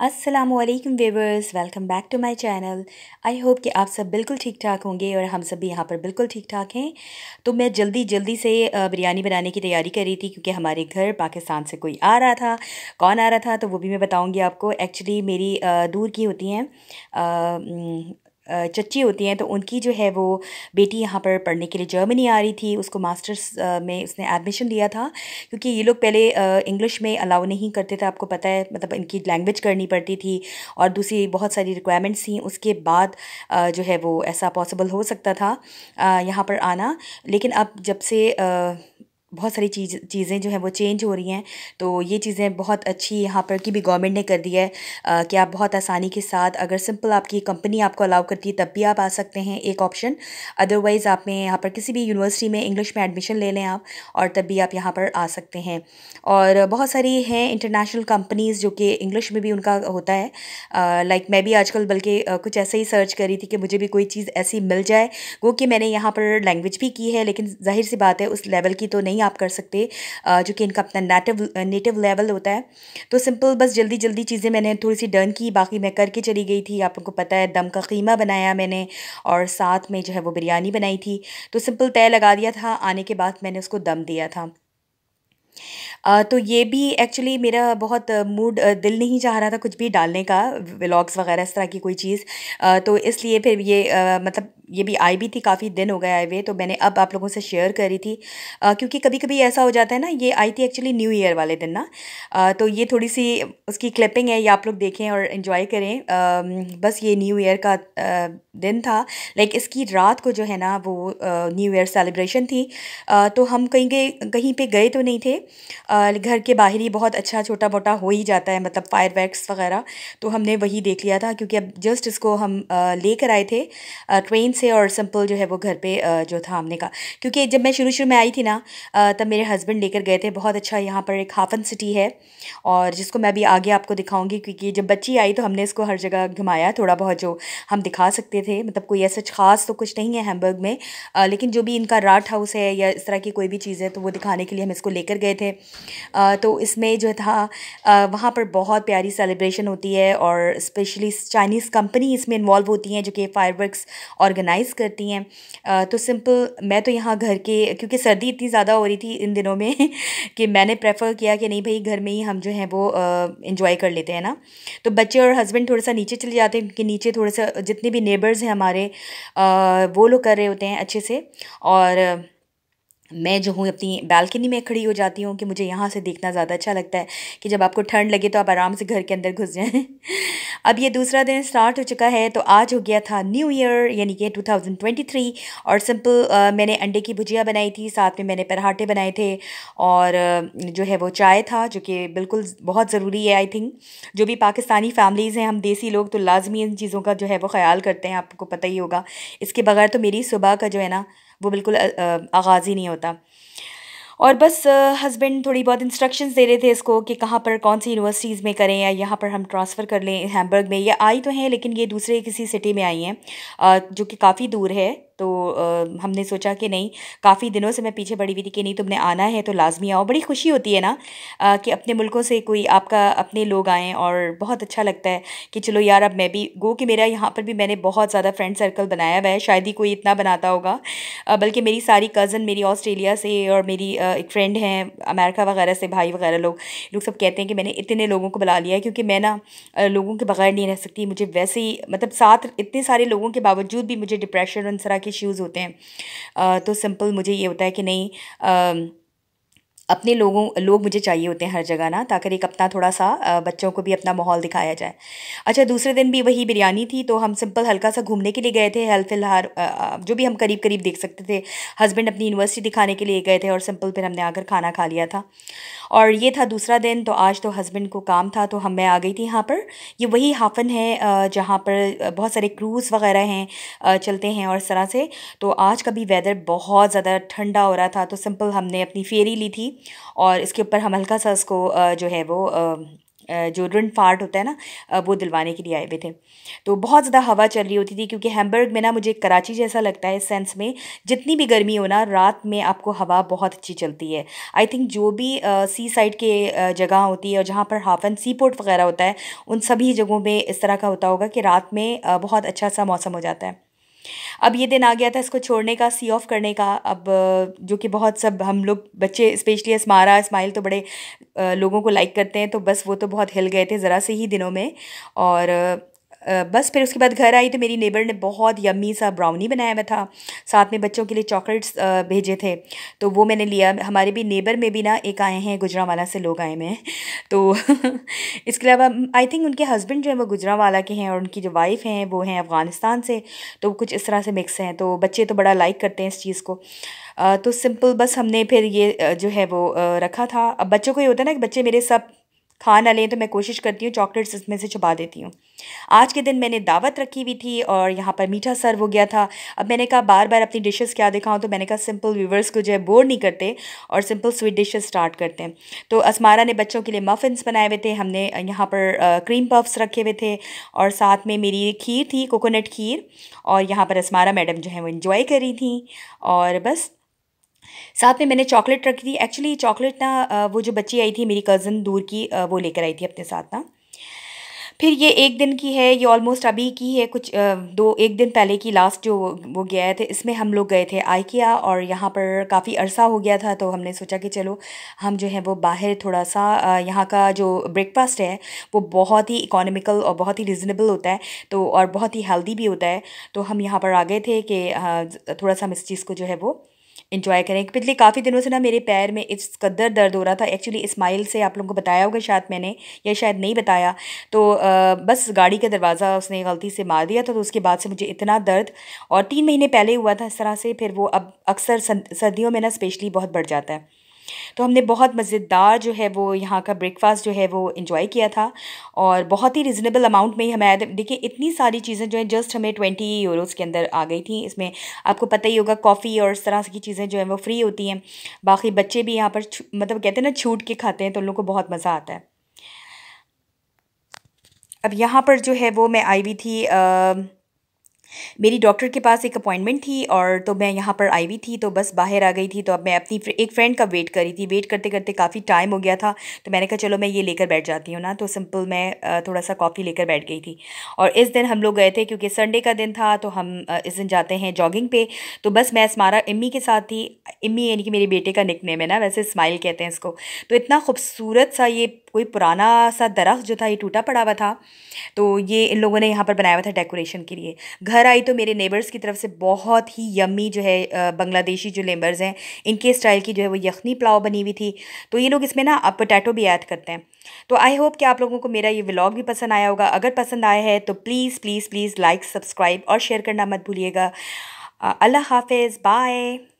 अस्सलामुअलैकुम viewers, welcome back to my channel. I hope कि आप सब बिल्कुल ठीक ठाक होंगे और हम सब भी यहाँ पर बिल्कुल ठीक ठाक हैं। तो मैं जल्दी जल्दी से बिरयानी बनाने की तैयारी कर रही थी क्योंकि हमारे घर पाकिस्तान से कोई आ रहा था। कौन आ रहा था तो वो भी मैं बताऊँगी आपको। एक्चुअली मेरी दूर की होती हैं, चच्ची होती हैं, तो उनकी जो है वो बेटी यहाँ पर पढ़ने के लिए जर्मनी आ रही थी। उसको मास्टर्स में उसने एडमिशन लिया था क्योंकि ये लोग पहले इंग्लिश में अलाउ नहीं करते थे, आपको पता है, मतलब इनकी लैंग्वेज करनी पड़ती थी और दूसरी बहुत सारी रिक्वायरमेंट्स थी। उसके बाद जो है वो ऐसा पॉसिबल हो सकता था यहाँ पर आना। लेकिन अब जब से बहुत सारी चीज़ें जो हैं वो चेंज हो रही हैं, तो ये चीज़ें बहुत अच्छी यहाँ पर की भी गवर्नमेंट ने कर दी है कि आप बहुत आसानी के साथ, अगर सिंपल आपकी कंपनी आपको अलाउ करती है तब भी आप आ सकते हैं, एक ऑप्शन। अदरवाइज़ आप में यहाँ पर किसी भी यूनिवर्सिटी में इंग्लिश में एडमिशन ले लें आप, और तब भी आप यहाँ पर आ सकते हैं। और बहुत सारी हैं इंटरनेशनल कंपनीज़ जो कि इंग्लिश में भी उनका होता है। लाइक मैं भी आजकल बल्कि कुछ ऐसे ही सर्च कर रही थी कि मुझे भी कोई चीज़ ऐसी मिल जाए। वो कि मैंने यहाँ पर लैंग्वेज भी की है, लेकिन जाहिर सी बात है उस लेवल की तो नहीं आप कर सकते जो कि इनका अपना नेटिव लेवल होता है। तो सिंपल बस जल्दी जल्दी चीज़ें मैंने थोड़ी सी डन की, बाकी मैं करके चली गई थी। आप लोगों को पता है दम का कीमा बनाया मैंने, और साथ में जो है वो बिरयानी बनाई थी। तो सिंपल तय लगा दिया था, आने के बाद मैंने उसको दम दिया था। तो ये भी एक्चुअली मेरा बहुत मूड दिल नहीं चाह रहा था कुछ भी डालने का, व्लॉग्स वगैरह इस तरह की कोई चीज़। तो इसलिए फिर ये मतलब ये भी आई भी थी, काफ़ी दिन हो गए आए हुए, तो मैंने अब आप लोगों से शेयर करी थी। क्योंकि कभी कभी ऐसा हो जाता है ना, ये आई थी एक्चुअली न्यू ईयर वाले दिन ना। तो ये थोड़ी सी उसकी क्लिपिंग है, ये आप लोग देखें और इन्जॉय करें। बस ये न्यू ईयर का दिन था। लाइक इसकी रात को जो है ना वो न्यू ईयर सेलिब्रेशन थी। तो हम कहीं पे गए तो नहीं थे। घर के बाहर ही बहुत अच्छा छोटा मोटा हो ही जाता है, मतलब फायर वर्क्स वगैरह। तो हमने वही देख लिया था क्योंकि अब जस्ट इसको हम लेकर आए थे ट्रेन से, और सिंपल जो है वो घर पे जो था हमने कहा, क्योंकि जब मैं शुरू शुरू में आई थी ना तब मेरे हस्बैंड लेकर गए थे। बहुत अच्छा यहाँ पर एक हाफन सिटी है, और जिसको मैं भी आगे आपको दिखाऊंगी, क्योंकि जब बच्ची आई तो हमने इसको हर जगह घुमाया थोड़ा बहुत जो हम दिखा सकते थे। मतलब कोई ऐसा ख़ास तो कुछ नहीं है हैम्बर्ग में, लेकिन जो भी इनका राट हाउस है या इस तरह की कोई भी चीज़ है तो वो दिखाने के लिए हम इसको लेकर गए थे। तो इसमें जो था वहाँ पर बहुत प्यारी सेलिब्रेशन होती है, और स्पेशली चाइनीज़ कंपनी इसमें इन्वॉल्व होती हैं जो कि फायरवर्क्स ऑर्गेनाइज़ करती हैं। तो सिंपल मैं तो यहाँ घर के, क्योंकि सर्दी इतनी ज़्यादा हो रही थी इन दिनों में कि मैंने प्रेफर किया कि नहीं भाई घर में ही हम जो है वो इंजॉय कर लेते हैं ना। तो बच्चे और हस्बैंड थोड़ा सा नीचे चले जाते हैं क्योंकि नीचे थोड़ा सा जितने भी नेबर्स हैं हमारे वो लोग कर रहे होते हैं अच्छे से। और मैं जो हूँ अपनी बालकनी में खड़ी हो जाती हूँ कि मुझे यहाँ से देखना ज़्यादा अच्छा लगता है कि जब आपको ठंड लगे तो आप आराम से घर के अंदर घुस जाएं। अब ये दूसरा दिन स्टार्ट हो चुका है, तो आज हो गया था न्यू ईयर यानी कि 2023। और सिंपल मैंने अंडे की भुजिया बनाई थी, साथ में मैंने पराठे बनाए थे, और जो है वो चाय था जो कि बिल्कुल बहुत ज़रूरी है। आई थिंक जो भी पाकिस्तानी फैमिलीज़ हैं, हम देसी लोग तो लाजमी इन चीज़ों का जो है वो ख्याल करते हैं, आपको पता ही होगा। इसके बगैर तो मेरी सुबह का जो है ना वो बिल्कुल आगाज़ ही नहीं होता। और बस हस्बैंड थोड़ी बहुत इंस्ट्रक्शंस दे रहे थे इसको कि कहाँ पर कौन सी यूनिवर्सिटीज़ में करें या यहाँ पर हम ट्रांसफ़र कर लें हैम्बर्ग में। ये आई तो हैं लेकिन ये दूसरे किसी सिटी में आई हैं जो कि काफ़ी दूर है। तो हमने सोचा कि नहीं, काफ़ी दिनों से मैं पीछे पड़ी हुई थी कि नहीं तुमने आना है तो लाजमी आओ। बड़ी खुशी होती है ना कि अपने मुल्कों से कोई आपका अपने लोग आएँ, और बहुत अच्छा लगता है कि चलो यार अब मैं भी गो कि मेरा यहाँ पर भी मैंने बहुत ज़्यादा फ्रेंड सर्कल बनाया हुआ है, शायद ही कोई इतना बनाता होगा। बल्कि मेरी सारी कज़न मेरी ऑस्ट्रेलिया से, और मेरी एक फ्रेंड हैं अमेरिका वगैरह से, भाई वगैरह लोग लोग सब कहते हैं कि मैंने इतने लोगों को बुला लिया है, क्योंकि मैं ना लोगों के बगैर नहीं रह सकती। मुझे वैसे ही मतलब साथ इतने सारे लोगों के बावजूद भी मुझे डिप्रेशन और इस तरह के इश्यूज़ होते हैं। तो सिंपल मुझे ये होता है कि नहीं, अपने लोग मुझे चाहिए होते हैं हर जगह ना, ताकि एक अपना थोड़ा सा बच्चों को भी अपना माहौल दिखाया जाए। अच्छा, दूसरे दिन भी वही बिरयानी थी, तो हम सिंपल हल्का सा घूमने के लिए गए थे। हेल्थ फिलहाल जो भी हम करीब करीब देख सकते थे। हस्बैंड अपनी यूनिवर्सिटी दिखाने के लिए गए थे, और सिंपल फिर हमने आकर खाना खा लिया था। और ये था दूसरा दिन। तो आज तो हस्बैंड को काम था तो मैं आ गई थी यहाँ पर। ये वही हाफन है जहाँ पर बहुत सारे क्रूज़ वगैरह हैं, चलते हैं और इस तरह से। तो आज का भी वेदर बहुत ज़्यादा ठंडा हो रहा था, तो सिंपल हमने अपनी फेरी ली थी, और इसके ऊपर हम हल्का सा इसको जो है वो जो रन फार्ट होता है ना, वो दिलवाने के लिए आए हुए थे। तो बहुत ज़्यादा हवा चल रही होती थी, क्योंकि हैम्बर्ग में ना मुझे कराची जैसा लगता है इस सेंस में, जितनी भी गर्मी हो ना, रात में आपको हवा बहुत अच्छी चलती है। आई थिंक जो भी सी साइड के जगह होती है और जहाँ पर हाफ एंड सी पोर्ट वगैरह होता है, उन सभी जगहों में इस तरह का होता होगा कि रात में बहुत अच्छा सा मौसम हो जाता है। अब ये दिन आ गया था इसको छोड़ने का, सी ऑफ करने का। अब जो कि बहुत सब हम लोग बच्चे, स्पेशली स्मारा स्माइल तो बड़े लोगों को लाइक करते हैं, तो बस वो तो बहुत हिल गए थे ज़रा से ही दिनों में। और बस फिर उसके बाद घर आई तो मेरी नेबर ने बहुत यम्मी सा ब्राउनी बनाया हुआ था, साथ में बच्चों के लिए चॉकलेट्स भेजे थे, तो वो मैंने लिया। हमारे भी नेबर में भी ना एक आए हैं, गुजरांवाला से लोग आए हुए हैं। तो इसके अलावा आई थिंक उनके हस्बैंड जो है वो गुजरांवाला के हैं, और उनकी जो वाइफ हैं वो हैं अफ़गानिस्तान से, तो कुछ इस तरह से मिक्स हैं। तो बच्चे तो बड़ा लाइक करते हैं इस चीज़ को। तो सिंपल बस हमने फिर ये जो है वो रखा था। अब बच्चों को ये होता है ना कि बच्चे मेरे सब खा ना लें, तो मैं कोशिश करती हूँ चॉकलेट्स इसमें से छुपा देती हूँ। आज के दिन मैंने दावत रखी हुई थी और यहाँ पर मीठा सर्व हो गया था। अब मैंने कहा बार बार अपनी डिशेस क्या दिखाऊं, तो मैंने कहा सिंपल व्यूवर्स को जो है बोर नहीं करते और सिंपल स्वीट डिशेस स्टार्ट करते हैं। तो असमारा ने बच्चों के लिए मफ़िन्स बनाए हुए थे, हमने यहाँ पर क्रीम पफ्स रखे हुए थे, और साथ में मेरी खीर थी, कोकोनट खीर, और यहाँ पर असमारा मैडम जो है वो इन्जॉय कर रही थी। और बस साथ में मैंने चॉकलेट रखी थी। एक्चुअली चॉकलेट ना वो जो बच्ची आई थी मेरी कज़न दूर की, वो लेकर आई थी अपने साथ ना। फिर ये एक दिन की है, ये ऑलमोस्ट अभी की है, कुछ दो एक दिन पहले की लास्ट जो वो गया थे, इसमें हम लोग गए थे आइकिया, और यहाँ पर काफ़ी अरसा हो गया था, तो हमने सोचा कि चलो हम जो है वो बाहर थोड़ा सा यहाँ का जो ब्रेकफास्ट है वो बहुत ही इकोनॉमिकल और बहुत ही रिजनेबल होता है, तो और बहुत ही हेल्दी भी होता है। तो हम यहाँ पर आ गए थे कि थोड़ा सा हम इस चीज़ को जो है वो इंजॉय करें। पिछले काफ़ी दिनों से ना मेरे पैर में इस कदर दर्द हो रहा था। एक्चुअली इस्माइल से आप लोगों को बताया होगा शायद मैंने, या शायद नहीं बताया। तो बस गाड़ी का दरवाज़ा उसने गलती से मार दिया था, तो उसके बाद से मुझे इतना दर्द, और 3 महीने पहले हुआ था इस तरह से, फिर वो अब अक्सर सर्दियों में ना स्पेशली बहुत बढ़ जाता है। तो हमने बहुत मज़ेदार जो है वो यहाँ का ब्रेकफास्ट जो है वो इन्जॉय किया था, और बहुत ही रिजनेबल अमाउंट में ही हमें आया था। देखिए इतनी सारी चीज़ें जो हैं जस्ट हमें 20 यूरोज़ के अंदर आ गई थी। इसमें आपको पता ही होगा कॉफ़ी और इस तरह की चीज़ें जो हैं वो फ्री होती हैं। बाकी बच्चे भी यहाँ पर मतलब कहते हैं ना छूट के खाते हैं, तो उन लोगों को बहुत मज़ा आता है। अब यहाँ पर जो है वो मैं आई हुई थी, मेरी डॉक्टर के पास एक अपॉइंटमेंट थी, और तो मैं यहाँ पर आई हुई थी, तो बस बाहर आ गई थी। तो अब मैं अपनी एक फ्रेंड का वेट कर रही थी, वेट करते करते काफ़ी टाइम हो गया था, तो मैंने कहा चलो मैं ये लेकर बैठ जाती हूँ ना। तो सिंपल मैं थोड़ा सा कॉफ़ी लेकर बैठ गई थी। और इस दिन हम लोग गए थे क्योंकि संडे का दिन था, तो हम इस दिन जाते हैं जॉगिंग पे। तो बस मैं स्मारा इम्मी के साथ थी। इम्मी यानी कि मेरे बेटे का निकनेम है ना, वैसे स्माइल कहते हैं इसको। तो इतना खूबसूरत सा ये कोई पुराना सा दरख्त जो था ये टूटा पड़ा हुआ था, तो ये इन लोगों ने यहाँ पर बनाया हुआ था डेकोरेशन के लिए। घर आई तो मेरे नेबर्स की तरफ से बहुत ही यम्मी जो है बांग्लादेशी जो नेबर्स हैं, इनके स्टाइल की जो है वो यखनी पुलाव बनी हुई थी। तो ये लोग इसमें ना अब पोटैटो भी ऐड करते हैं। तो आई होप कि आप लोगों को मेरा ये व्लॉग भी पसंद आया होगा। अगर पसंद आया है तो please please please like, subscribe और शेयर करना मत भूलिएगा। अल्लाह हाफिज़, बाय।